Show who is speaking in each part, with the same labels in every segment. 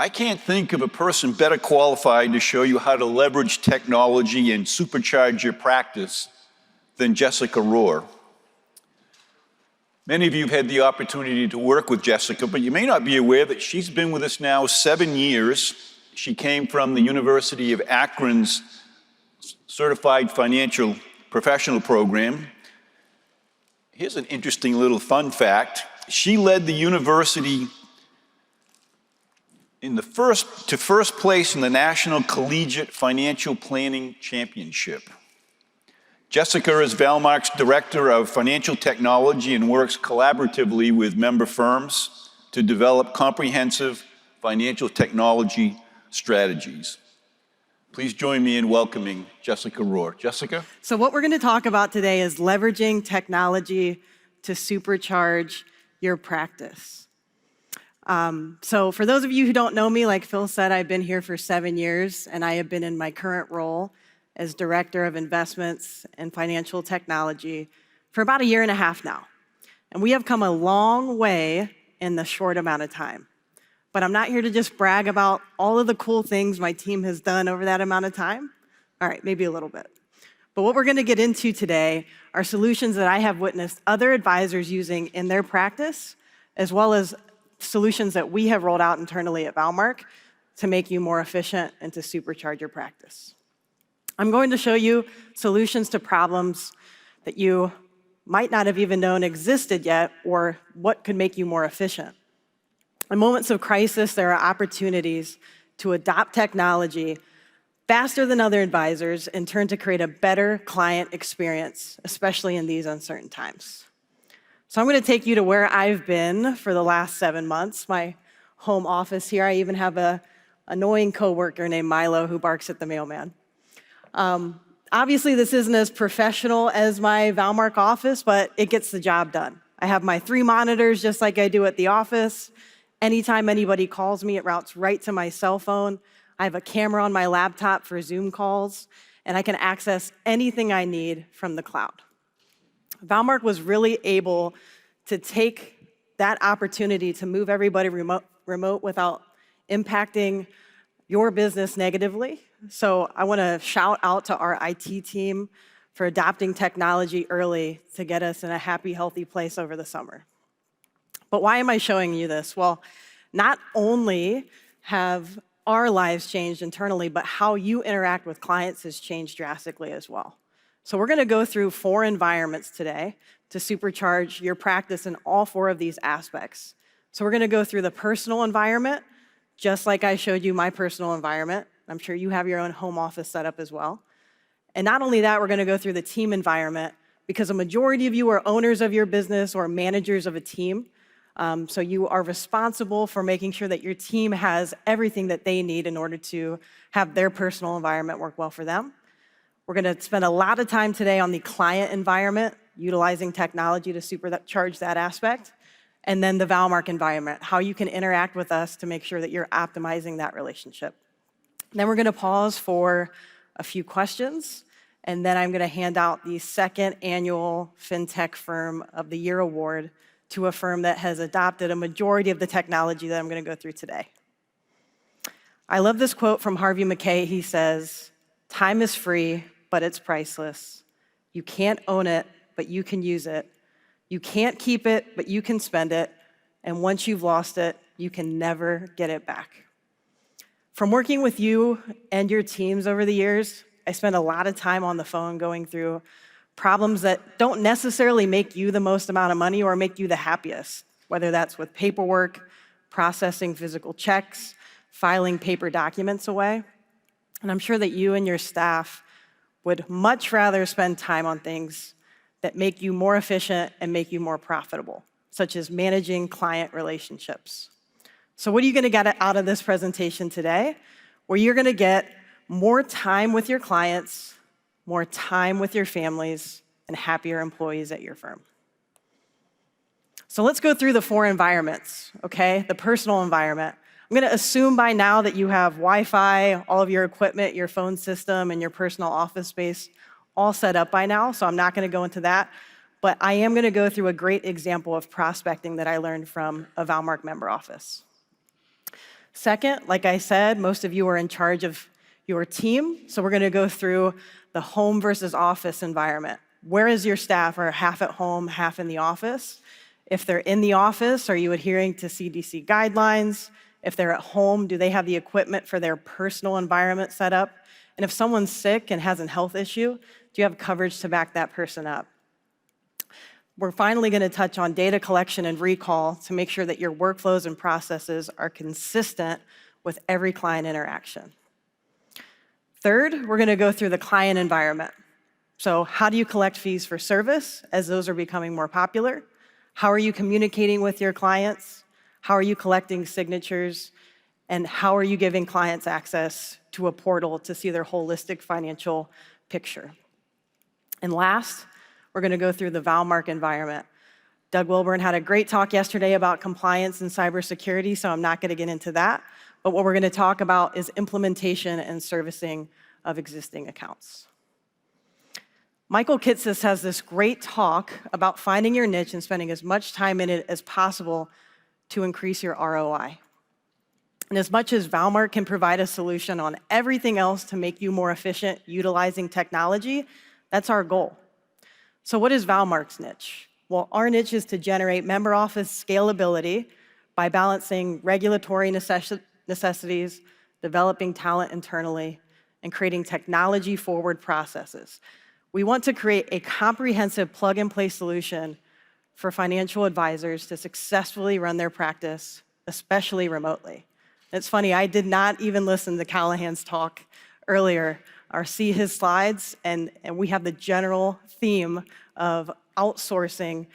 Speaker 1: I can't think of a person better qualified to show you how to leverage technology and supercharge your practice than Jessica Rorar. Many of you have had the opportunity to work with Jessica, but you may not be aware that she's been with us now 7 years. She came from the University of Akron's Certified Financial Professional Program. Here's an interesting little fun fact. She led the university to first place in the National Collegiate Financial Planning Championship. Jessica is Valmark's Director of Financial Technology and works collaboratively with member firms to develop comprehensive financial technology strategies. Please join me in welcoming Jessica Rorar. Jessica?
Speaker 2: So what we're going to talk about today is leveraging technology to supercharge your practice. So for those of you who don't know me, like Phil said, I've been here for 7 years, and I have been in my current role as Director of Investments and Financial Technology for about 1.5 years now. And we have come a long way in the short amount of time. But I'm not here to just brag about all of the cool things my team has done over that amount of time. All right, maybe a little bit. But what we're going to get into today are solutions that I have witnessed other advisors using in their practice, as well as solutions that we have rolled out internally at Valmark to make you more efficient and to supercharge your practice. I'm going to show you solutions to problems that you might not have even known existed yet, or what could make you more efficient. In moments of crisis, there are opportunities to adopt technology faster than other advisors and turn to create a better client experience, especially in these uncertain times. So I'm going to take you to where I've been for the last 7 months, my home office here. I even have an annoying coworker named Milo who barks at the mailman. Obviously, this isn't as professional as my Valmark office, but it gets the job done. I have my 3 monitors just like I do at the office. Anytime anybody calls me, it routes right to my cell phone. I have a camera on my laptop for Zoom calls, and I can access anything I need from the cloud. Valmark was really able to take that opportunity to move everybody remote without impacting your business negatively. So I want to shout out to our IT team for adopting technology early to get us in a happy, healthy place over the summer. But why am I showing you this? Well, not only have our lives changed internally, but how you interact with clients has changed drastically as well. So we're going to go through 4 environments today to supercharge your practice in all 4 of these aspects. So we're going to go through the personal environment, just like I showed you my personal environment. I'm sure you have your own home office set up as well. And not only that, we're going to go through the team environment, because a majority of you are owners of your business or managers of a team. So you are responsible for making sure that your team has everything that they need in order to have their personal environment work well for them. We're going to spend a lot of time today on the client environment, utilizing technology to supercharge that aspect. And then the Valmark environment, how you can interact with us to make sure that you're optimizing that relationship. Then we're going to pause for a few questions, and then I'm going to hand out the 2nd annual FinTech Firm of the Year award to a firm that has adopted a majority of the technology that I'm going to go through today. I love this quote from Harvey Mackay. He says, "Time is free, but it's priceless. You can't own it, but you can use it. You can't keep it, but you can spend it. And once you've lost it, you can never get it back." From working with you and your teams over the years, I spent a lot of time on the phone going through problems that don't necessarily make you the most amount of money or make you the happiest, whether that's with paperwork, processing physical checks, filing paper documents away. And I'm sure that you and your staff would much rather spend time on things that make you more efficient and make you more profitable, such as managing client relationships. So what are you going to get out of this presentation today? Well, you're going to get more time with your clients, more time with your families, and happier employees at your firm. So let's go through the 4 environments, okay? The personal environment. I'm going to assume by now that you have Wi-Fi, all of your equipment, your phone system, and your personal office space all set up by now, so I'm not going to go into that. But I am going to go through a great example of prospecting that I learned from a Valmark member office. Second, like I said, most of you are in charge of your team, so we're going to go through the home versus office environment. Where is your staff? Are half at home, half in the office? If they're in the office, are you adhering to CDC guidelines? If they're at home, do they have the equipment for their personal environment set up? And if someone's sick and has a health issue, do you have coverage to back that person up? We're finally going to touch on data collection and recall to make sure that your workflows and processes are consistent with every client interaction. Third, we're going to go through the client environment. So how do you collect fees for service as those are becoming more popular? How are you communicating with your clients? How are you collecting signatures? And how are you giving clients access to a portal to see their holistic financial picture? And last, we're going to go through the Valmark environment. Doug Wilburn had a great talk yesterday about compliance and cybersecurity, so I'm not going to get into that. But what we're going to talk about is implementation and servicing of existing accounts. Michael Kitces has this great talk about finding your niche and spending as much time in it as possible to increase your ROI. And as much as Valmark can provide a solution on everything else to make you more efficient utilizing technology, that's our goal. So what is Valmark's niche? Well, our niche is to generate member office scalability by balancing regulatory necessities, developing talent internally, and creating technology-forward processes. We want to create a comprehensive plug-and-play solution for financial advisors to successfully run their practice, especially remotely. It's funny, I did not even listen to Callahan's talk earlier or see his slides, and we have the general theme of outsourcing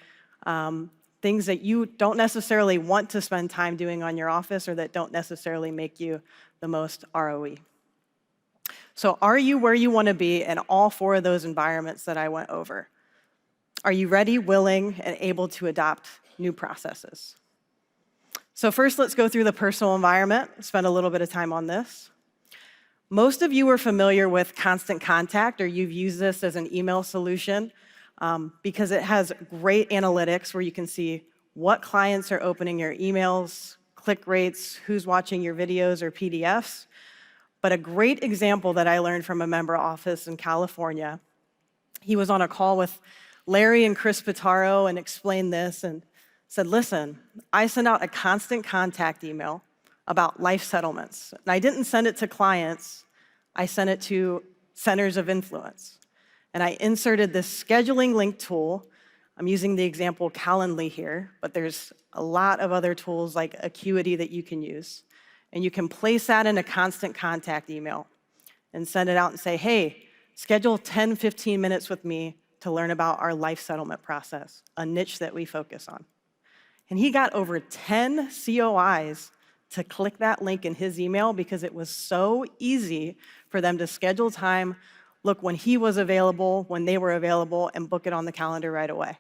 Speaker 2: things that you don't necessarily want to spend time doing on your office or that don't necessarily make you the most ROE. So are you where you want to be in all four of those environments that I went over? Are you ready, willing, and able to adopt new processes? So first, let's go through the personal environment, spend a little bit of time on this. Most of you are familiar with Constant Contact, or you've used this as an email solution because it has great analytics where you can see what clients are opening your emails, click rates, who's watching your videos or PDFs. But a great example that I learned from a member office in California, he was on a call with Larry and Chris Pitaro and explained this and said, listen, I sent out a Constant Contact email about life settlements. And I didn't send it to clients, I sent it to centers of influence. And I inserted this scheduling link tool. I'm using the example Calendly here, but there's a lot of other tools like Acuity that you can use. And you can place that in a Constant Contact email and send it out and say, hey, schedule 10, 15 minutes with me to learn about our life settlement process, a niche that we focus on. And he got over 10 COIs to click that link in his email because it was so easy for them to schedule time, look when he was available, when they were available, and book it on the calendar right away.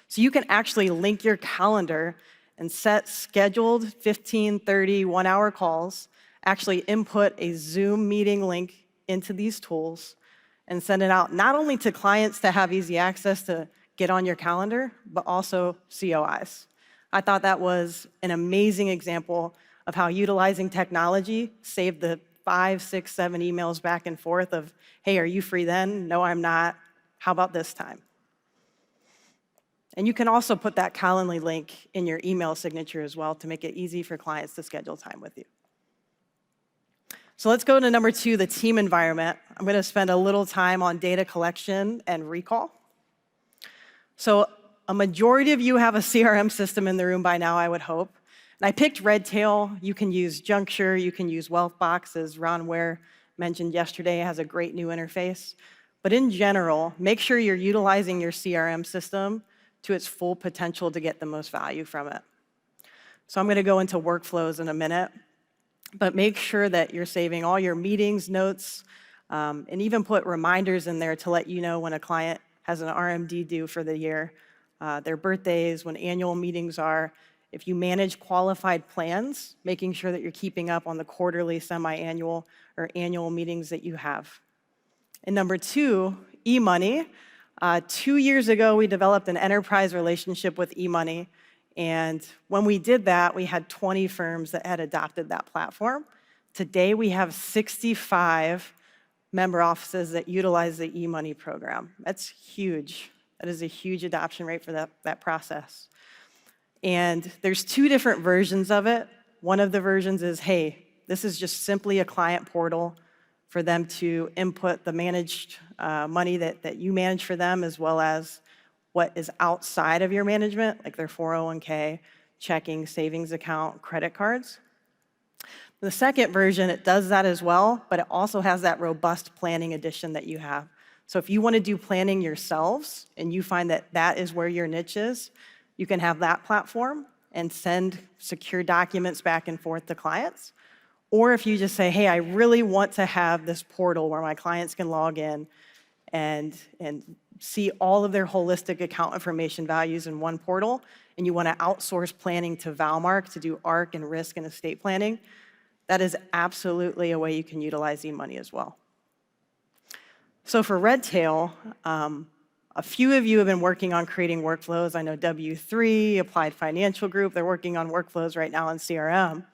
Speaker 2: So you can actually link your calendar and set scheduled 15, 30, 1-hour calls, actually input a Zoom meeting link into these tools, and send it out not only to clients to have easy access to get on your calendar, but also COIs. I thought that was an amazing example of how utilizing technology saved the 5, 6, 7 emails back and forth of, hey, are you free then? No, I'm not. How about this time? And you can also put that Calendly link in your email signature as well to make it easy for clients to schedule time with you. So let's go to number 2, the team environment. I'm going to spend a little time on data collection and recall. So a majority of you have a CRM system in the room by now, I would hope. And I picked Redtail. You can use Juncture. You can use Wealthbox, as Ron Ware mentioned yesterday, has a great new interface. But in general, make sure you're utilizing your CRM system to its full potential to get the most value from it. So I'm going to go into workflows in a minute, but make sure that you're saving all your meetings, notes, and even put reminders in there to let you know when a client has an RMD due for the year, their birthdays, when annual meetings are. If you manage qualified plans, making sure that you're keeping up on the quarterly, semi-annual, or annual meetings that you have. And number 2, eMoney. 2 years ago, we developed an enterprise relationship with eMoney, And when we did that, we had 20 firms that had adopted that platform. Today, we have 65 member offices that utilize the e-money program. That's huge. That is a huge adoption rate for that process. And there's 2 different versions of it. One of the versions is, hey, this is just simply a client portal for them to input the managed money that you manage for them, as well as what is outside of your management, like their 401k, checking, savings account, credit cards. The second version, it does that as well, but it also has that robust planning addition that you have. So if you want to do planning yourselves and you find that that is where your niche is, you can have that platform and send secure documents back and forth to clients. Or if you just say, hey, I really want to have this portal where my clients can log in and see all of their holistic account information values in one portal, and you want to outsource planning to Valmark to do ARC and risk and estate planning, that is absolutely a way you can utilize e-money as well. So for Redtail, a few of you have been working on creating workflows. I know W3, Applied Financial Group, they're working on workflows right now in CRM.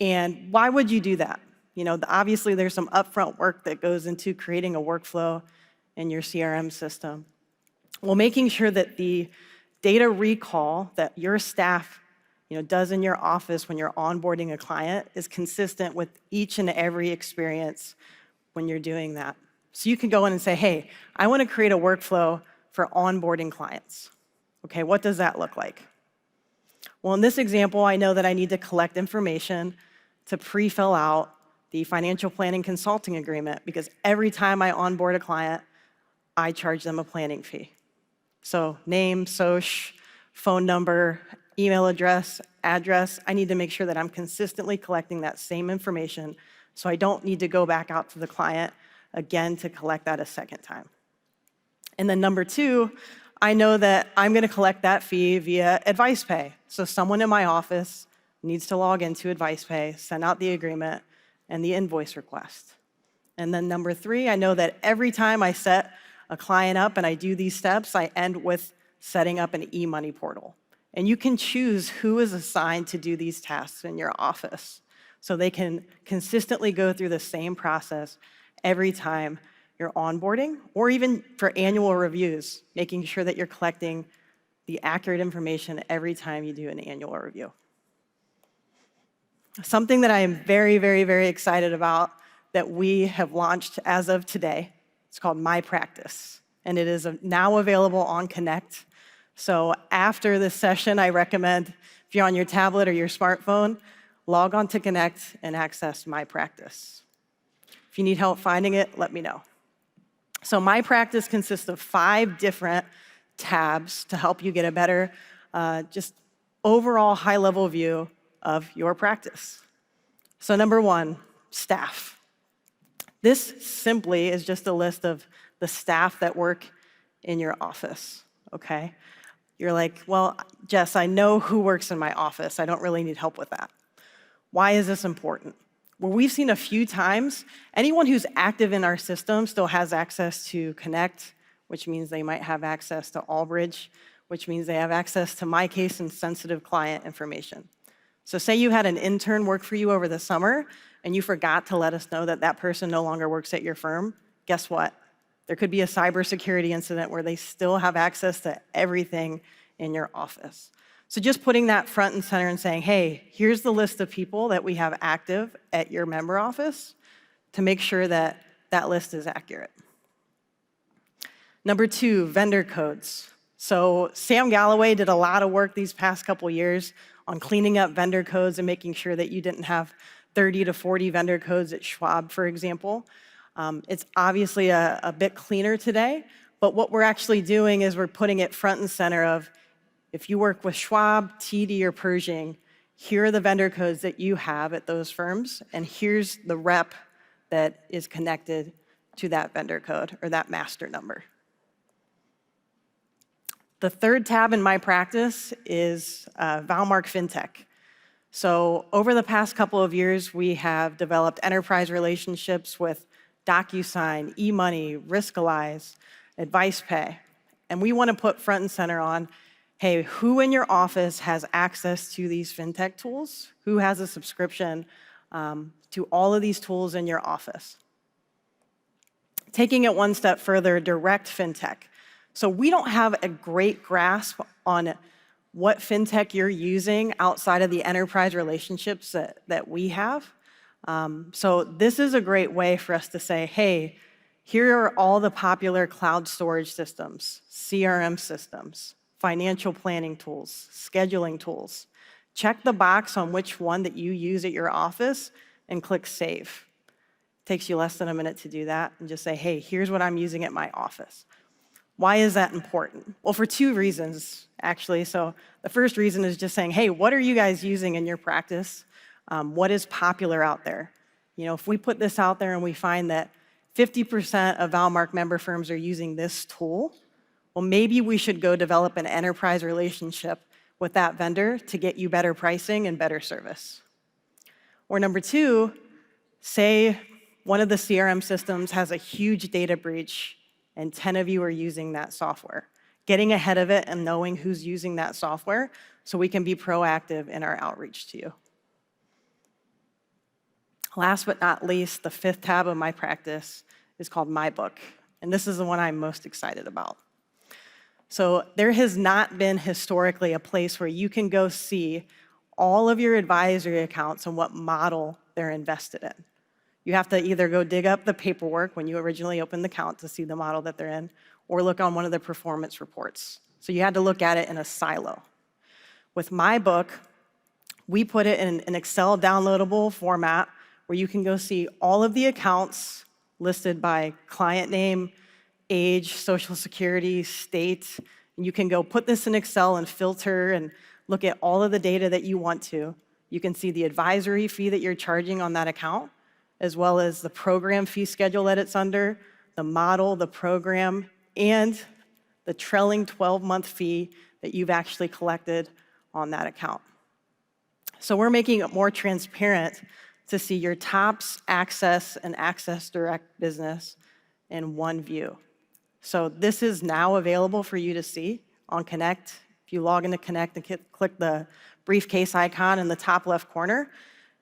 Speaker 2: And why would you do that? You know, obviously there's some upfront work that goes into creating a workflow in your CRM system. Well, making sure that the data recall that your staff does in your office when you're onboarding a client is consistent with each and every experience when you're doing that. So you can go in and say, hey, I want to create a workflow for onboarding clients. Okay, what does that look like? Well, in this example, I know that I need to collect information to pre-fill out the financial planning consulting agreement, because every time I onboard a client, I charge them a planning fee. So name, SOCH, phone number, email address, I need to make sure that I'm consistently collecting that same information so I don't need to go back out to the client again to collect that a second time. And then number 2, I know that I'm going to collect that fee via AdvicePay. So someone in my office needs to log into AdvicePay, send out the agreement and the invoice request. And then number 3, I know that every time I set a client up and I do these steps, I end with setting up an e-money portal. And you can choose who is assigned to do these tasks in your office, so they can consistently go through the same process every time you're onboarding, or even for annual reviews, making sure that you're collecting the accurate information every time you do an annual review. Something that I am very, very, very excited about that we have launched as of today, it's called My Practice, and it is now available on Connect. So after this session, I recommend, if you're on your tablet or your smartphone, log on to Connect and access My Practice. If you need help finding it, let me know. So My Practice consists of 5 different tabs to help you get a better, just overall high-level view of your practice. So number 1, staff. This simply is just a list of the staff that work in your office, okay? You're like, well, Jess, I know who works in my office. I don't really need help with that. Why is this important? Well, we've seen a few times, anyone who's active in our system still has access to Connect, which means they might have access to Albridge, which means they have access to my case and sensitive client information. So say you had an intern work for you over the summer, and you forgot to let us know that that person no longer works at your firm. Guess what? There could be a cybersecurity incident where they still have access to everything in your office. So just putting that front and center and saying, hey, here's the list of people that we have active at your member office to make sure that that list is accurate. Number 2, vendor codes. So Sam Galloway did a lot of work these past couple years on cleaning up vendor codes and making sure that you didn't have 30 to 40 vendor codes at Schwab, for example. It's obviously a bit cleaner today, but what we're actually doing is we're putting it front and center of, if you work with Schwab, TD, or Pershing, here are the vendor codes that you have at those firms, and here's the rep that is connected to that vendor code or that master number. The 3rd tab in My Practice is Valmark Fintech. So over the past couple of years, we have developed enterprise relationships with DocuSign, eMoney, Riskalyze, AdvicePay. And we want to put front and center on, hey, who in your office has access to these fintech tools? Who has a subscription to all of these tools in your office? Taking it one step further, direct fintech. So we don't have a great grasp on what fintech you're using outside of the enterprise relationships that we have. So this is a great way for us to say, hey, here are all the popular cloud storage systems, CRM systems, financial planning tools, scheduling tools. Check the box on which one that you use at your office and click Save. Takes you less than a minute to do that and just say, hey, here's what I'm using at my office. Why is that important? Well, for two reasons, actually. So the first reason is just saying, hey, what are you guys using in your practice? What is popular out there? If we put this out there and we find that 50% of Valmark member firms are using this tool, well, maybe we should go develop an enterprise relationship with that vendor to get you better pricing and better service. Or number two, say one of the CRM systems has a huge data breach and 10 of you are using that software. Getting ahead of it and knowing who's using that software so we can be proactive in our outreach to you. Last but not least, the fifth tab of my practice is called My Book, and this is the one I'm most excited about. So there has not been historically a place where you can go see all of your advisory accounts and what model they're invested in. You have to either go dig up the paperwork when you originally opened the account to see the model that they're in, or look on one of the performance reports. So you had to look at it in a silo. With My Book, we put it in an Excel downloadable format where you can go see all of the accounts listed by client name, age, social security, state, and you can go put this in Excel and filter and look at all of the data that you want to. You can see the advisory fee that you're charging on that account, as well as the program fee schedule that it's under, the model, the program, and the trailing 12-month fee that you've actually collected on that account. So we're making it more transparent to see your TOPS, Access, and Access Direct business in one view. So this is now available for you to see on Connect. If you log into Connect and click the briefcase icon in the top left corner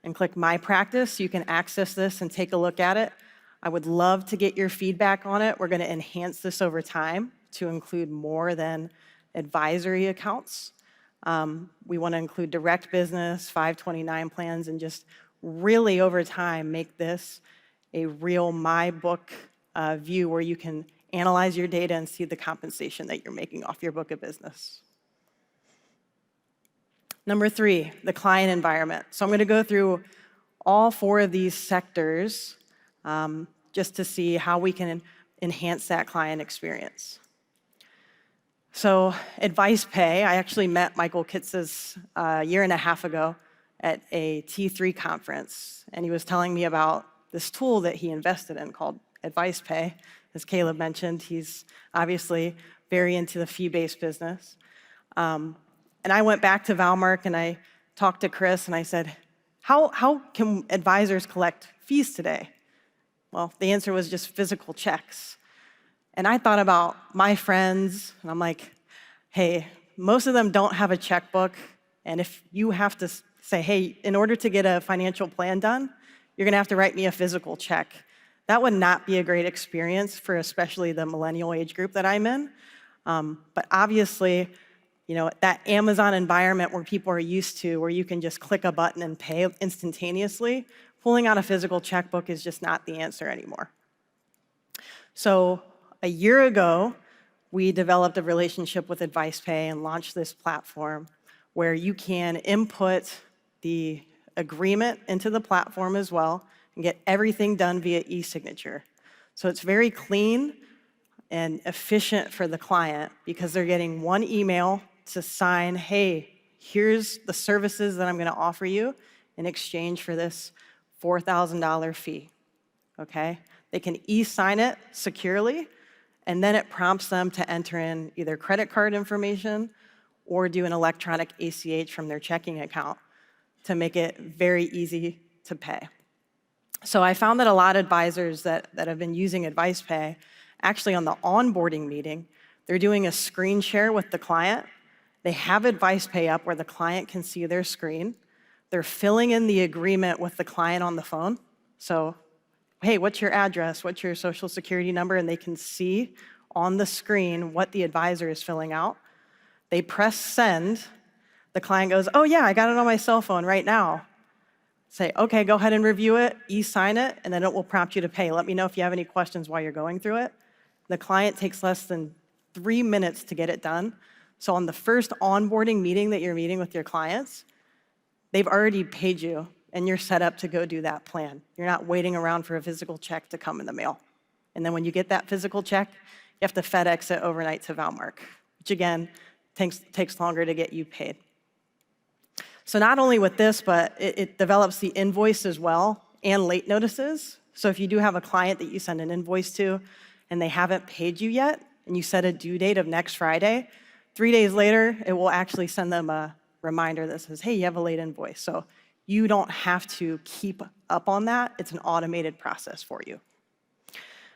Speaker 2: and click My Practice, you can access this and take a look at it. I would love to get your feedback on it. We're going to enhance this over time to include more than advisory accounts. We want to include direct business, 529 plans, and just really over time make this a real My Book view where you can analyze your data and see the compensation that you're making off your book of business. Number three, the client environment. So I'm going to go through all four of these sectors just to see how we can enhance that client experience. So AdvicePay, I actually met Michael Kitzes a year and a half ago at a T3 conference, and he was telling me about this tool that he invested in called AdvicePay. As Caleb mentioned, he's obviously very into the fee-based business. And I went back to Valmark and I talked to Chris and I said, how can advisors collect fees today? Well, the answer was just physical checks. And I thought about my friends, and I'm like, hey, most of them don't have a checkbook, and if you have to say, hey, in order to get a financial plan done, you're gonna have to write me a physical check. That would not be a great experience for especially the millennial age group that I'm in. But obviously, that Amazon environment where people are used to, where you can just click a button and pay instantaneously, pulling out a physical checkbook is just not the answer anymore. So a year ago, we developed a relationship with AdvicePay and launched this platform where you can input the agreement into the platform as well and get everything done via e-signature. So it's very clean and efficient for the client because they're getting one email to sign, hey, here's the services that I'm going to offer you in exchange for this $4,000 fee, okay? They can e-sign it securely, and then it prompts them to enter in either credit card information or do an electronic ACH from their checking account to make it very easy to pay. So I found that a lot of advisors that have been using AdvicePay, actually on the onboarding meeting, they're doing a screen share with the client, They have Advice Pay up where the client can see their screen. They're filling in the agreement with the client on the phone. So, hey, what's your address? What's your social security number? And they can see on the screen what the advisor is filling out. They press send. The client goes, oh yeah, I got it on my cell phone right now. Say, okay, go ahead and review it, e-sign it, and then it will prompt you to pay. Let me know if you have any questions while you're going through it. The client takes less than 3 minutes to get it done. So on the first onboarding meeting that you're meeting with your clients, they've already paid you, and you're set up to go do that plan. You're not waiting around for a physical check to come in the mail. And then when you get that physical check, you have to FedEx it overnight to Valmark, which again, takes longer to get you paid. So not only with this, but it develops the invoice as well and late notices. So if you do have a client that you send an invoice to and they haven't paid you yet, and you set a due date of next Friday, 3 days later, it will actually send them a reminder that says, hey, you have a late invoice. So you don't have to keep up on that. It's an automated process for you.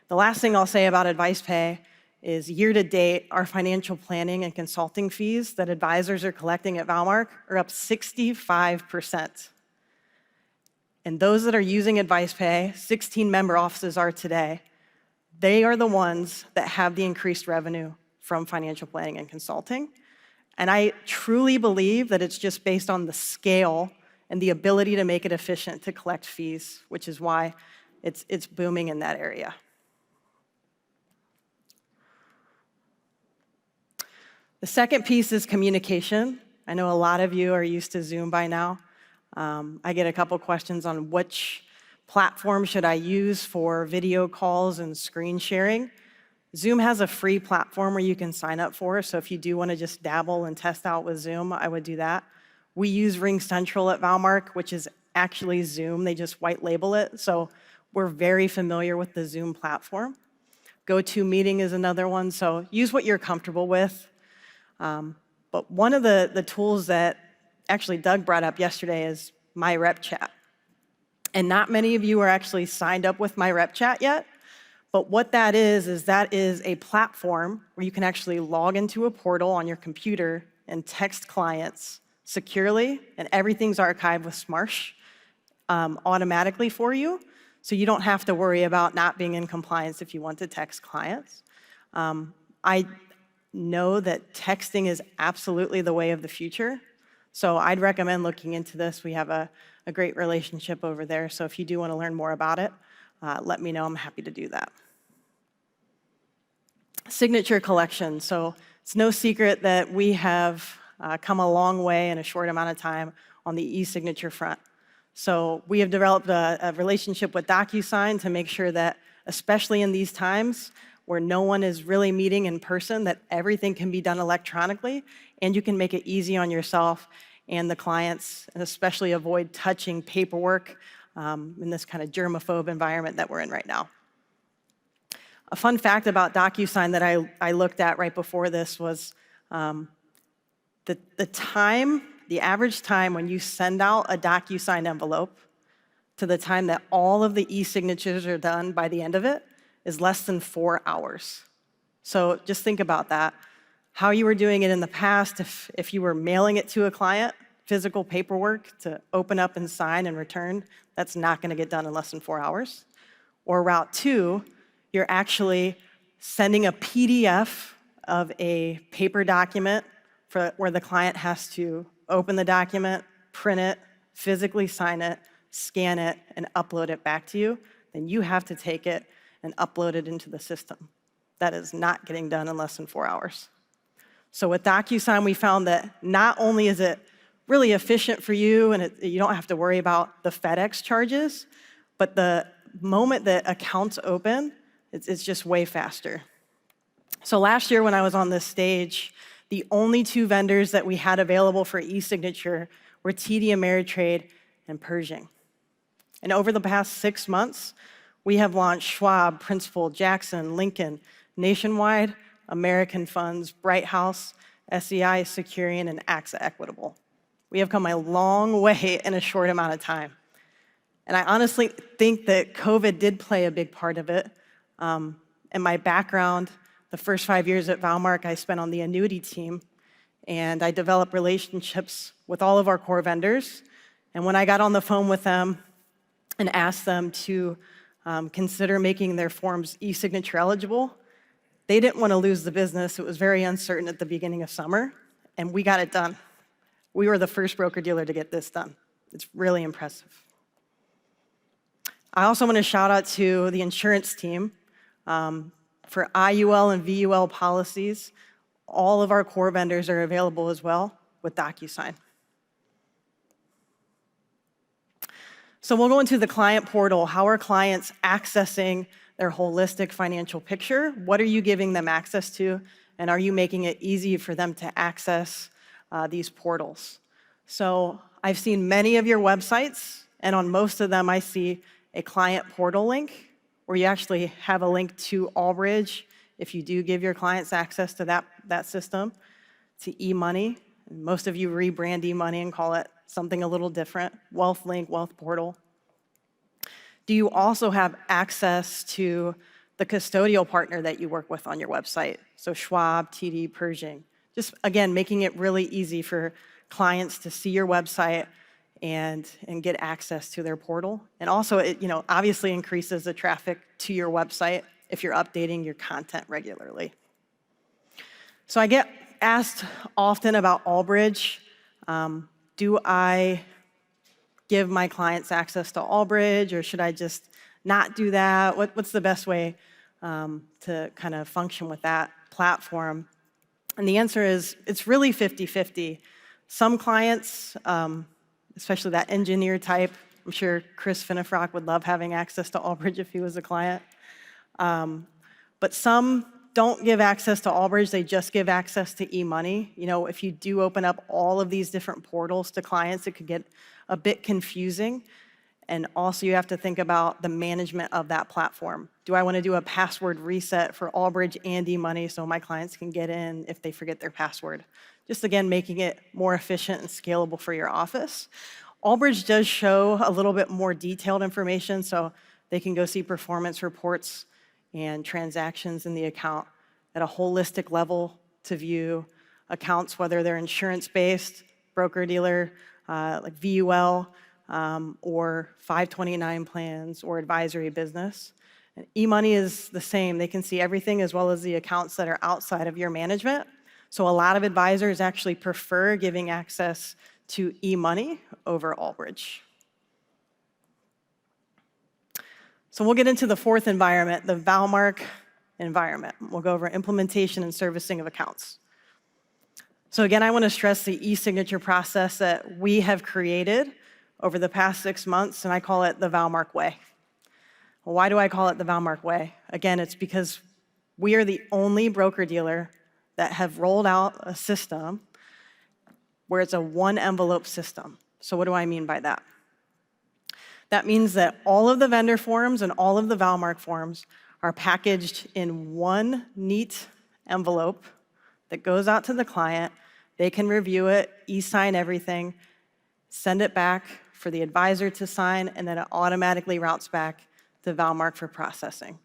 Speaker 2: The last thing I'll say about Advice Pay is year to date, our financial planning and consulting fees that advisors are collecting at Valmark are up 65%. And those that are using Advice Pay, 16 member offices are today, they are the ones that have the increased revenue from financial planning and consulting. And I truly believe that it's just based on the scale and the ability to make it efficient to collect fees, which is why it's booming in that area. The second piece is communication. I know a lot of you are used to Zoom by now. I get a couple questions on which platform should I use for video calls and screen sharing. Zoom has a free platform where you can sign up for, so if you do want to just dabble and test out with Zoom, I would do that. We use RingCentral at Valmark, which is actually Zoom. They just white label it, so we're very familiar with the Zoom platform. GoToMeeting is another one, so use what you're comfortable with. But one of the tools that actually Doug brought up yesterday is My Rep Chat. And not many of you are actually signed up with My Rep Chat yet. But what that is a platform where you can actually log into a portal on your computer and text clients securely, and everything's archived with Smarsh automatically for you. So you don't have to worry about not being in compliance if you want to text clients. I know that texting is absolutely the way of the future. So I'd recommend looking into this. We have a great relationship over there. So if you do want to learn more about it, let me know. I'm happy to do that. Signature collection. So it's no secret that we have come a long way in a short amount of time on the e-signature front. So we have developed a relationship with DocuSign to make sure that, especially in these times where no one is really meeting in person, that everything can be done electronically, and you can make it easy on yourself and the clients, and especially avoid touching paperwork in this kind of germaphobe environment that we're in right now. A fun fact about DocuSign that I looked at right before this was the average time when you send out a DocuSign envelope to the time that all of the e-signatures are done by the end of it is less than 4 hours. So just think about that. How you were doing it in the past, if you were mailing it to a client, physical paperwork to open up and sign and return, that's not gonna get done in less than 4 hours. Or route 2, you're actually sending a PDF of a paper document where the client has to open the document, print it, physically sign it, scan it, and upload it back to you. Then you have to take it and upload it into the system. That is not getting done in less than 4 hours. So with DocuSign, we found that not only is it really efficient for you and you don't have to worry about the FedEx charges, but the moment that accounts open, it's just way faster. So last year when I was on this stage, the only 2 vendors that we had available for e-signature were TD Ameritrade and Pershing. And over the past 6 months, we have launched Schwab, Principal, Jackson, Lincoln, Nationwide, American Funds, Bright House, SEI, Securian, and AXA Equitable. We have come a long way in a short amount of time. And I honestly think that COVID did play a big part of it. In my background, the first 5 years at Valmark I spent on the annuity team, and I developed relationships with all of our core vendors. And when I got on the phone with them and asked them to consider making their forms e-signature eligible, they didn't want to lose the business. It was very uncertain at the beginning of summer, and we got it done. We were the first broker-dealer to get this done. It's really impressive. I also want to shout out to the insurance team. For IUL and VUL policies, all of our core vendors are available as well with DocuSign. So we'll go into the client portal. How are clients accessing their holistic financial picture? What are you giving them access to? And are you making it easy for them to access these portals? So I've seen many of your websites, and on most of them I see a client portal link where you actually have a link to Albridge if you do give your clients access to that system, to eMoney. And most of you rebrand eMoney and call it something a little different, Wealth Link, Wealth Portal. Do you also have access to the custodial partner that you work with on your website? So Schwab, TD, Pershing. Just, again, making it really easy for clients to see your website and get access to their portal. And also, it obviously increases the traffic to your website if you're updating your content regularly. So I get asked often about Albridge. Do I give my clients access to Albridge, or should I just not do that? What's the best way to kind of function with that platform? And the answer is it's really 50-50. Some clients, especially that engineer type, I'm sure Chris Finnefrock would love having access to Albridge if he was a client. But some don't give access to Albridge, they just give access to eMoney. If you do open up all of these different portals to clients, it could get a bit confusing. And also you have to think about the management of that platform. Do I want to do a password reset for Albridge and eMoney so my clients can get in if they forget their password? Just again, making it more efficient and scalable for your office. Albridge does show a little bit more detailed information, so they can go see performance reports and transactions in the account at a holistic level to view accounts, whether they're insurance-based, broker-dealer, like VUL, or 529 plans or advisory business. And eMoney is the same. They can see everything as well as the accounts that are outside of your management. So a lot of advisors actually prefer giving access to eMoney over Albridge. So we'll get into the fourth environment, the Valmark environment. We'll go over implementation and servicing of accounts. So again, I want to stress the e-signature process that we have created over the past 6 months, and I call it the Valmark way. Well, why do I call it the Valmark way? Again, it's because we are the only broker-dealer that have rolled out a system where it's a one envelope system. So what do I mean by that? That means that all of the vendor forms and all of the Valmark forms are packaged in one neat envelope that goes out to the client. They can review it, e-sign everything, send it back for the advisor to sign, and then it automatically routes back to Valmark for processing.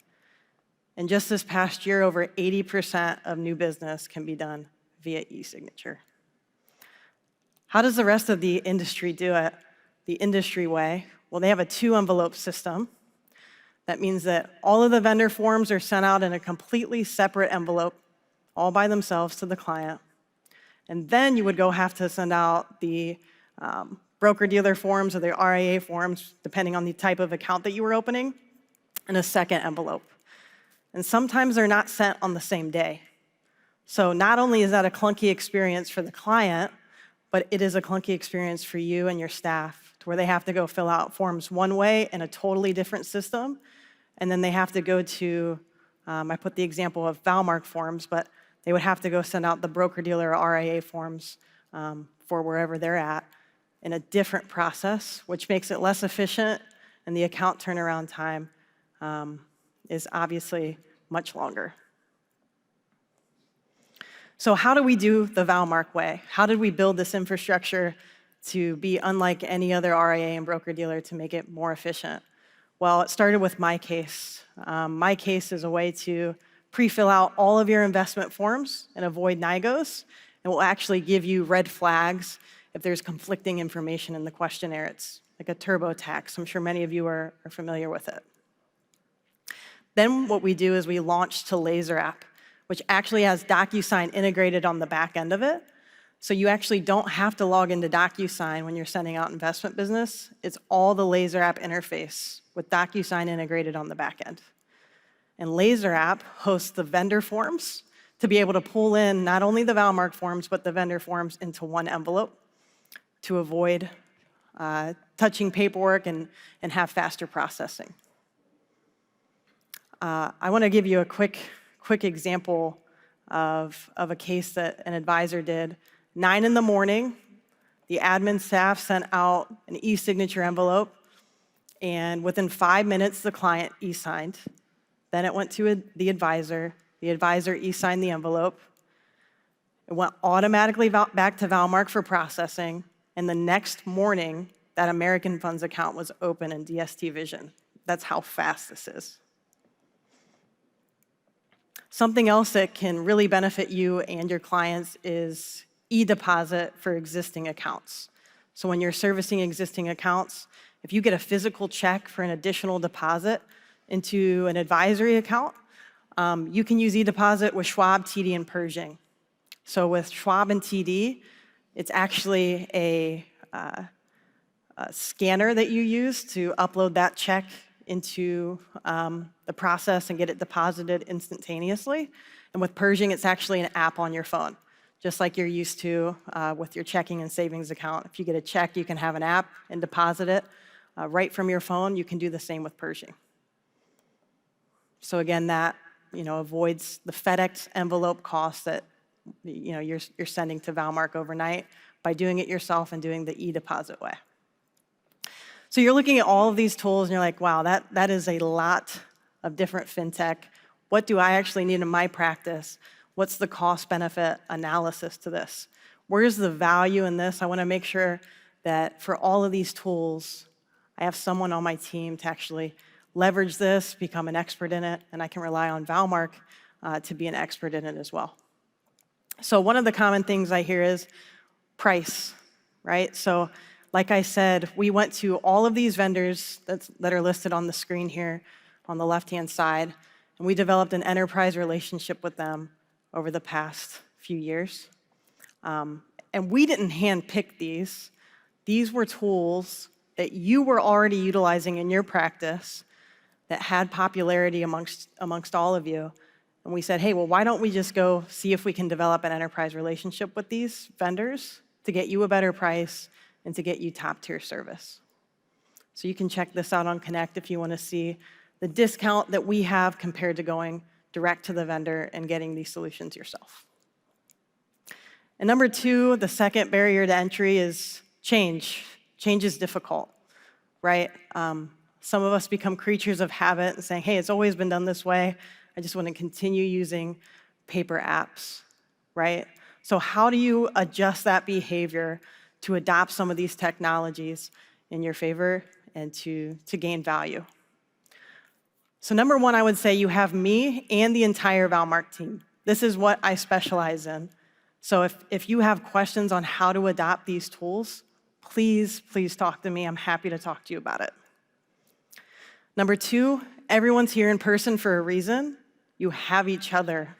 Speaker 2: And just this past year, over 80% of new business can be done via e-signature. How does the rest of the industry do it the industry way? Well, they have a two-envelope system. That means that all of the vendor forms are sent out in a completely separate envelope, all by themselves to the client. And then you would go have to send out the broker-dealer forms or the RIA forms, depending on the type of account that you were opening, in a second envelope. And sometimes they're not sent on the same day. So not only is that a clunky experience for the client, but it is a clunky experience for you and your staff, to where they have to go fill out forms one way in a totally different system, and then they have to go to, I put the example of Valmark forms, but they would have to go send out the broker-dealer or RIA forms for wherever they're at in a different process, which makes it less efficient, and the account turnaround time is obviously much longer. So how do we do the Valmark way? How did we build this infrastructure to be unlike any other RIA and broker-dealer to make it more efficient? Well, it started with MyCase. MyCase is a way to pre-fill out all of your investment forms and avoid NIGOs, and will actually give you red flags if there's conflicting information in the questionnaire. It's like a TurboTax. I'm sure many of you are familiar with it. Then what we do is we launch to Laser app, which actually has DocuSign integrated on the back end of it. So you actually don't have to log into DocuSign when you're sending out investment business. It's all the Laser app interface with DocuSign integrated on the back end. And Laser app hosts the vendor forms to be able to pull in not only the Valmark forms, but the vendor forms into one envelope to avoid touching paperwork and have faster processing. I want to give you a quick example of a case that an advisor did. 9 in the morning, the admin staff sent out an e-signature envelope, and within 5 minutes, the client e-signed. Then it went to the advisor e-signed the envelope. It went automatically back to Valmark for processing, and the next morning, that American Funds account was open in DST Vision. That's how fast this is. Something else that can really benefit you and your clients is e-deposit for existing accounts. So when you're servicing existing accounts, if you get a physical check for an additional deposit into an advisory account, you can use e-deposit with Schwab, TD, and Pershing. So with Schwab and TD, it's actually a scanner that you use to upload that check into the process and get it deposited instantaneously. And with Pershing, it's actually an app on your phone, just like you're used to with your checking and savings account. If you get a check, you can have an app and deposit it right from your phone. You can do the same with Pershing. So again, that avoids the FedEx envelope cost that you're sending to Valmark overnight by doing it yourself and doing the e-deposit way. So you're looking at all of these tools and you're like, wow, that is a lot of different fintech. What do I actually need in my practice? What's the cost-benefit analysis to this? Where's the value in this? I want to make sure that for all of these tools, I have someone on my team to actually leverage this, become an expert in it, and I can rely on Valmark to be an expert in it as well. So one of the common things I hear is price, right? So like I said, we went to all of these vendors that are listed on the screen here on the left-hand side, and we developed an enterprise relationship with them over the past few years. And we didn't handpick these. These were tools that you were already utilizing in your practice that had popularity amongst all of you. And we said, hey, well, why don't we just go see if we can develop an enterprise relationship with these vendors to get you a better price and to get you top-tier service. So you can check this out on Connect if you want to see the discount that we have compared to going direct to the vendor and getting these solutions yourself. And number 2, the second barrier to entry is change. Change is difficult, right? Some of us become creatures of habit and saying, hey, it's always been done this way. I just want to continue using paper apps, right? So how do you adjust that behavior to adopt some of these technologies in your favor and to gain value? So number 1, I would say you have me and the entire Valmark team. This is what I specialize in. So if you have questions on how to adopt these tools, please talk to me. I'm happy to talk to you about it. Number 2, everyone's here in person for a reason. You have each other.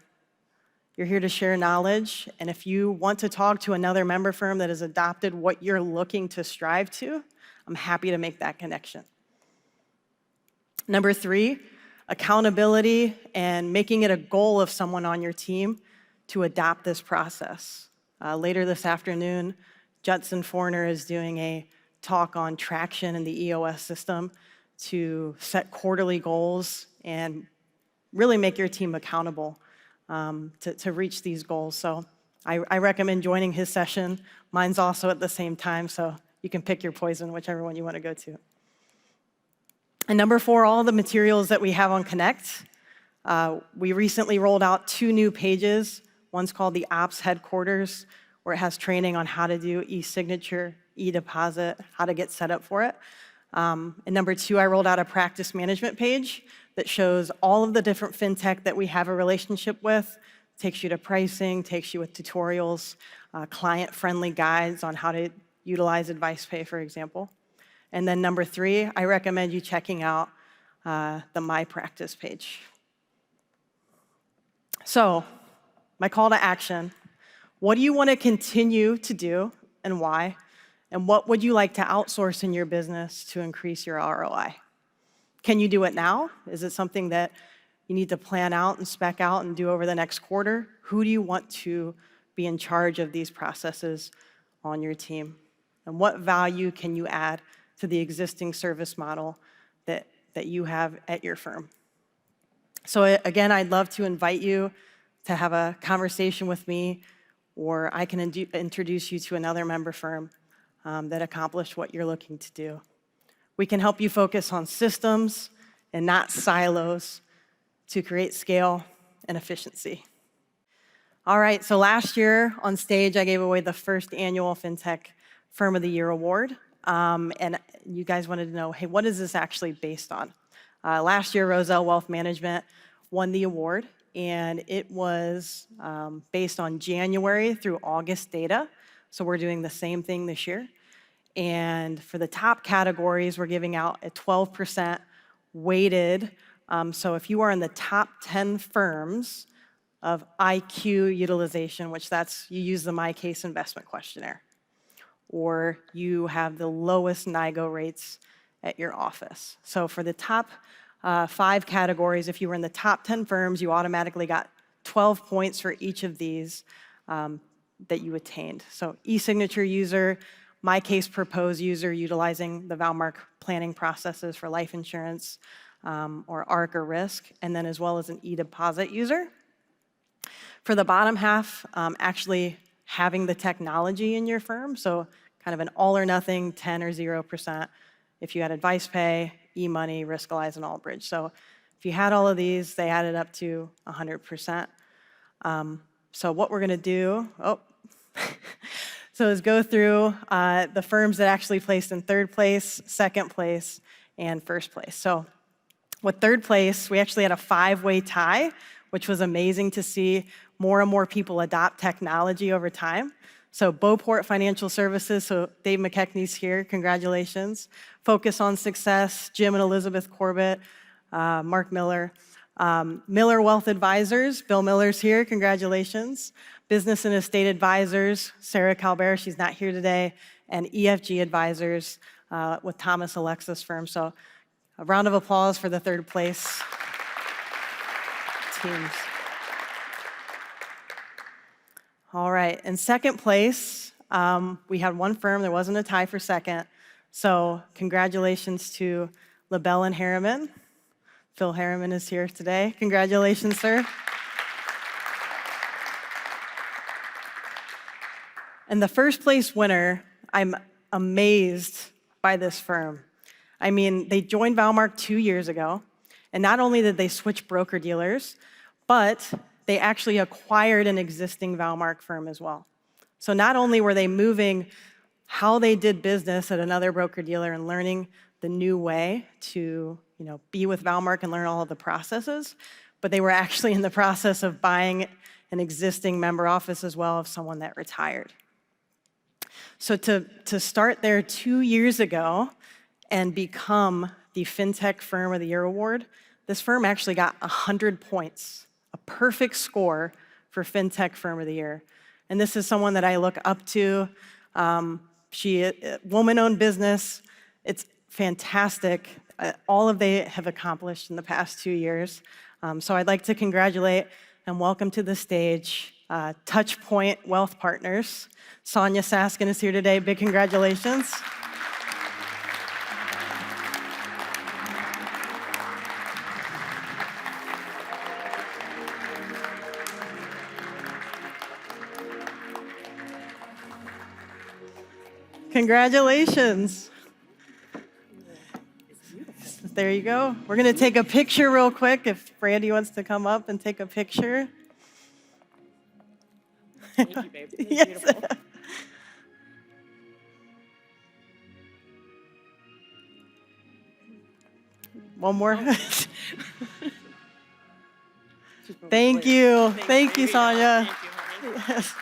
Speaker 2: You're here to share knowledge, and if you want to talk to another member firm that has adopted what you're looking to strive to, I'm happy to make that connection. Number 3, accountability and making it a goal of someone on your team to adopt this process. Later this afternoon, Judson Forner is doing a talk on traction in the EOS system to set quarterly goals and really make your team accountable to reach these goals. So I recommend joining his session. Mine's also at the same time, so you can pick your poison, whichever one you want to go to. And number 4, all the materials that we have on Connect. We recently rolled out 2 new pages. One's called the Ops Headquarters, where it has training on how to do e-signature, e-deposit, how to get set up for it. And number 2, I rolled out a practice management page that shows all of the different fintech that we have a relationship with Takes you to pricing, takes you with tutorials, client-friendly guides on how to utilize AdvicePay, for example. And then number 3, I recommend you checking out the My Practice page. So, my call to action: what do you want to continue to do and why? And what would you like to outsource in your business to increase your ROI? Can you do it now? Is it something that you need to plan out and spec out and do over the next quarter? Who do you want to be in charge of these processes on your team? And what value can you add to the existing service model that you have at your firm? So again, I'd love to invite you to have a conversation with me, or I can introduce you to another member firm that accomplished what you're looking to do. We can help you focus on systems and not silos to create scale and efficiency. All right, so last year on stage, I gave away the first annual FinTech Firm of the Year award. And you guys wanted to know, hey, what is this actually based on? Last year, Roselle Wealth Management won the award, and it was based on January through August data. So we're doing the same thing this year. And for the top categories, we're giving out a 12% weighted. So if you are in the top 10 firms of IQ utilization, which that's, you use the My Case investment questionnaire, or you have the lowest NIGO rates at your office. So for the top 5 categories, if you were in the top 10 firms, you automatically got 12 points for each of these that you attained. So e-signature user, My Case proposed user utilizing the Valmark planning processes for life insurance, or ARC or risk, and then as well as an e-deposit user. For the bottom half, actually having the technology in your firm, so kind of an all or nothing, 10 or 0%, if you had AdvicePay, eMoney, Riskalyze, and Albridge. So if you had all of these, they added up to 100%. So what we're gonna do, is go through the firms that actually placed in 3rd place, 2nd place, and 1st place. So with 3rd place, we actually had a 5-way tie, which was amazing to see more and more people adopt technology over time. So Beauport Financial Services, so Dave McKechnie's here, congratulations. Focus on Success, Jim and Elizabeth Corbett, Mark Miller. Miller Wealth Advisors, Bill Miller's here, congratulations. Business and Estate Advisors, Sarah Calbert, she's not here today, and EFG Advisors with Thomas Alexis firm. So a round of applause for the 3rd place teams. All right, in 2nd place, we had one firm, there wasn't a tie for 2nd. So congratulations to LaBelle and Harriman. Phil Harriman is here today. Congratulations, sir. And the 1st place winner, I'm amazed by this firm. I mean, they joined Valmark 2 years ago, and not only did they switch broker-dealers, but they actually acquired an existing Valmark firm as well. So not only were they moving how they did business at another broker-dealer and learning the new way to be with Valmark and learn all of the processes, but they were actually in the process of buying an existing member office as well of someone that retired. So to start there 2 years ago and become the FinTech Firm of the Year award, this firm actually got 100 points, a perfect score for FinTech Firm of the Year. And this is someone that I look up to. She, woman-owned business. It's fantastic. All of they have accomplished in the past 2 years. So I'd like to congratulate and welcome to the stage Touchpoint Wealth Partners. Sonia Saskin is here today. Big congratulations. Congratulations. There you go. We're going to take a picture real quick if Brandy wants to come up and take a picture.
Speaker 3: Thank you, babe. It's
Speaker 2: Yes.
Speaker 3: beautiful.
Speaker 2: One more. Thank you. Thank you, Sonia.
Speaker 3: Thank you, honey.
Speaker 2: Yes.